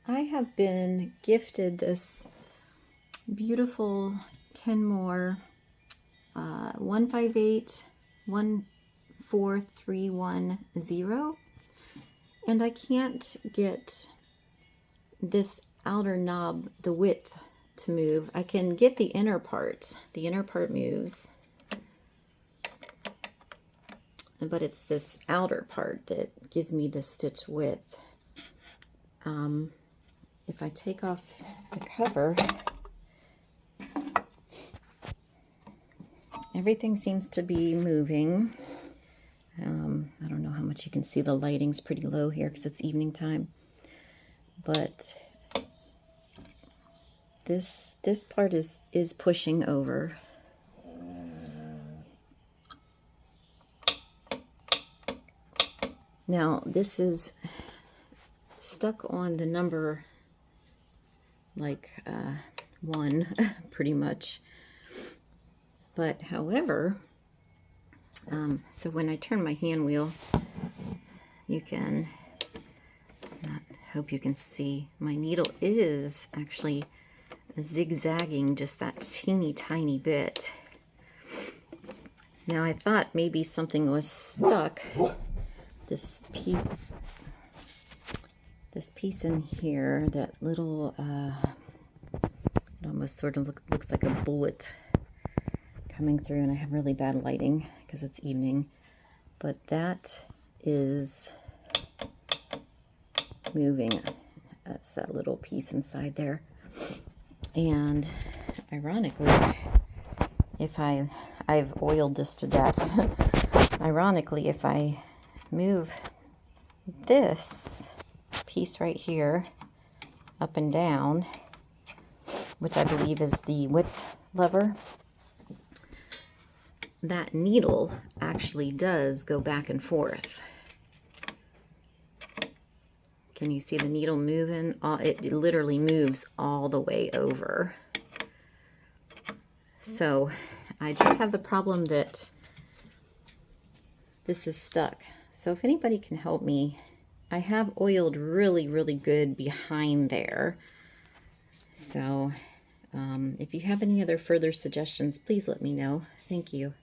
I have been gifted this beautiful Kenmore 158 14310, and I can't get this outer knob, the width, to move. I can get the inner part. The inner part moves, but it's this outer part that gives me the stitch width. If I take off the cover, everything seems to be moving. I don't know how much you can see. The lighting's pretty low here because it's evening time. But this part is pushing over. Now this is stuck on the number like 1 pretty much. But however, so when I turn my hand wheel, you can, I hope you can see, my needle is actually zigzagging just that teeny tiny bit. Now I thought maybe something was stuck. This piece in here, that little, it almost sort of looks like a bullet coming through, and I have really bad lighting because it's evening, but that is moving. That's that little piece inside there. And ironically, if I've oiled this to death. Ironically, if I move this piece right here up and down, which I believe is the width lever, that needle actually does go back and forth. Can you see the needle moving? It literally moves all the way over. So I just have the problem that this is stuck. So if anybody can help me, I have oiled really, really good behind there. So if you have any other further suggestions, please let me know. Thank you.